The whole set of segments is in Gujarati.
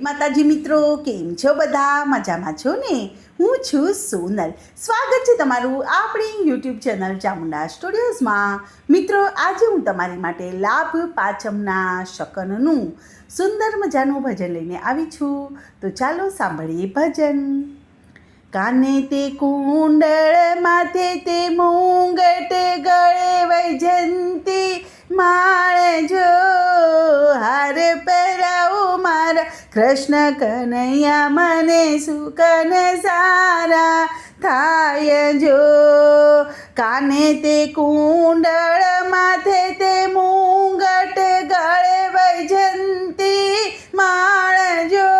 માતાજી મિત્રો, કેમ છો બધા? મજામાં છો ને? હું છું સોનલ. સ્વાગત છે તમારું આપણી યુટ્યુબ ચેનલ ચામુંડા સ્ટુડિયોઝમાં. મિત્રો, આજે હું તમારી માટે લાભ પાંચમના શકનનું સુંદર મજાનું ભજન લઈને આવી છું. તો ચાલો સાંભળીએ ભજન. કાને તે કુંડળ, માથે તે મુંગટ, ગળે વૈજંતી માળ, જો હાર પહેરાવું મારા કૃષ્ણ કનૈયા, મને સુકન સારા થાય જો. કાને તે કુંડળ, માથે તે મુંગટ, ગળે વૈજંતી માળ, જો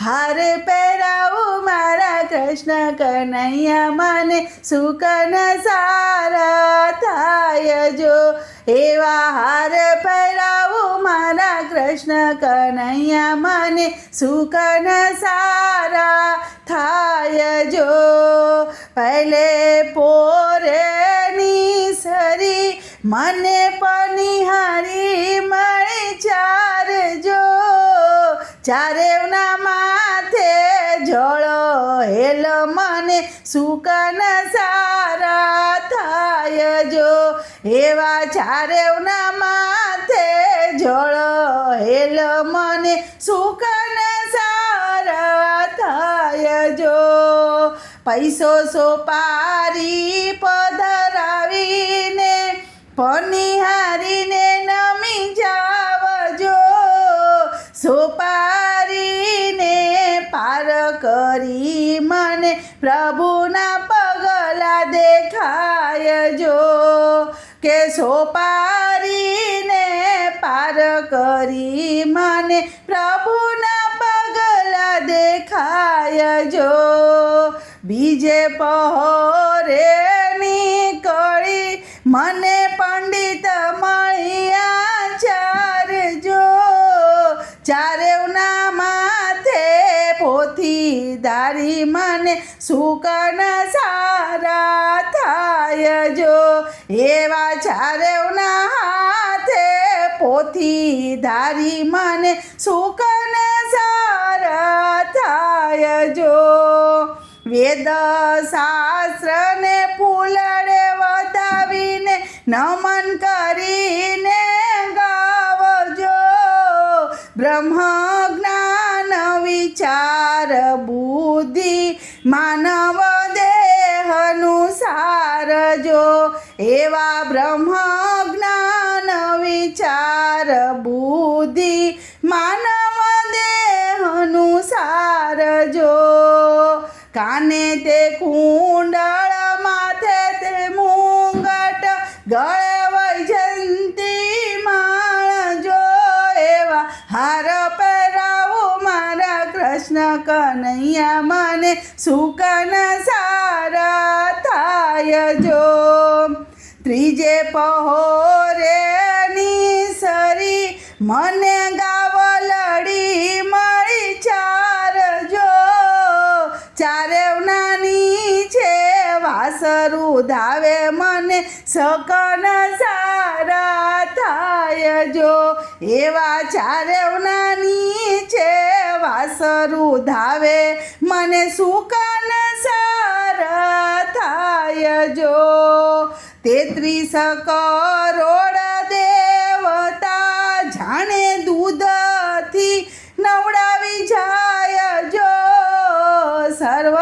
હાર પહેરાવું મારા કૃષ્ણ કનૈયા, મને સુકન સારા થાય જો. એવા હાર પહેરાવું મારા કૃષ્ણ કનૈયા, મને સુકન સારા થાય જો. પહેલે પોરેની સરી મને પનિહારી મળી ચાર જો. ચારેવના માથે જોળો હેલો, મને સુકન સારા થાય જો. એવા ચારેવના માથે જોળો હેલો, મને સુકન સારા થાય જો. પૈસો સોપારી પધરાવીને પનિહારીને નમી જાવજો. સોપારીને પાર કરી મને પ્રભુના પગલા દેખાય જો. કે સોપારીને પાર કરી મને પ્રભુના પગલા દેખાય જો. બીજે પહોરે નીકળી મને પંડિત મળ્યા ચાર જો. ચારેવના માથે પોથી ધારી મને સુકન સારા થાય જો. એવા ચારેવના હાથે પોથી ધારી મને સુકન સારા થાય જો. વેદ શાસ્ત્રને ફૂલડે વધાવીને નમન કરીને ગાવજો. બ્રહ્મ જ્ઞાન વિચાર બુદ્ધિ માનવ દેહનું સાર જો. એવા બ્રહ્મ જ્ઞાન વિચાર બુદ્ધિ માનવ દેહનું સાર જો. કાને તે કુંડળ, માથે તે મુંગટ, ગળે વૈજંતી માળ, જો એવા હાર પહેરાવું મારા કૃષ્ણ કનૈયા, મને સુકન સારા થાય જો. ત્રીજે પહોરે નીસરી મને ગાવલડી મળી ચાર જો. ચારેવના નીચે વાસરું ધાવે મને સકન સારા થાય જો. એવા ચારેવના નીચે વાસરું ધાવે મને સુકન સારા થાય જો. 33 કરોડ દેવતા જાણે દૂધથી નવડાવી જાય જો. સર્વ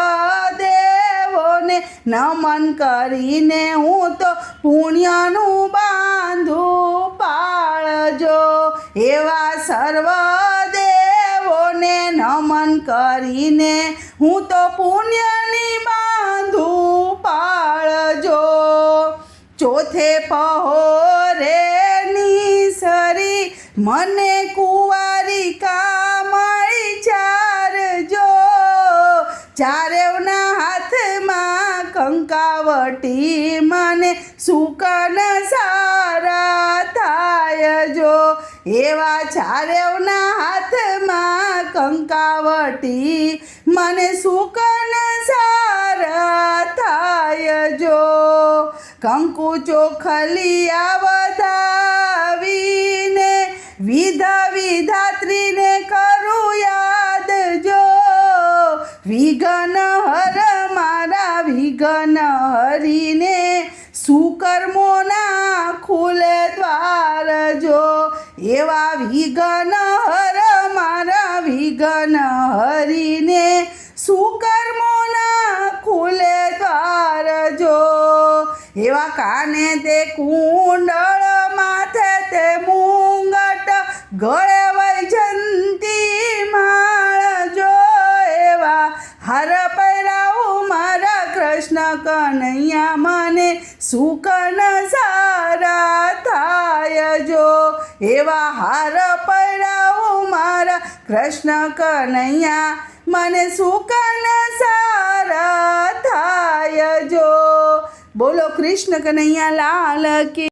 દેવોને નમન કરીને હું તો પુણ્યનું બાંધું પાળજો. એવા સર્વ દેવોને નમન કરીને હું તો પુણ્યની બાંધું પાળજો. ચોથે પહોરે નીસરી મને કુંવારિકા મળી ચાર જો. ચારેવના હાથમાં કંકાવટી મને સુકન સારા થાય જો. એવા ચારેવના હાથમાં કંકાવટી મને સુકન સારા થાય જો. કંકુ ચોખલિયા વધાવીને વિધ વિધાત્રીને કરું જો એવા વિઘ્ન હર મારા વિઘ્ન હરીને સુકર્મોના ખુલે દ્વાર જો એવા કાને તે કુંડળ માથે તે મુંગટ ગળે વૈજંતી માળ જો એવા હાર પહેરાવું મારા કૃષ્ણ કનૈયા મને સુકન સારા થાય જો એવા હાર પહેરાવું મારા કૃષ્ણ કનૈયા મને સુકન સારા થાય જો. બોલો કૃષ્ણ કનૈયા લાલ કી.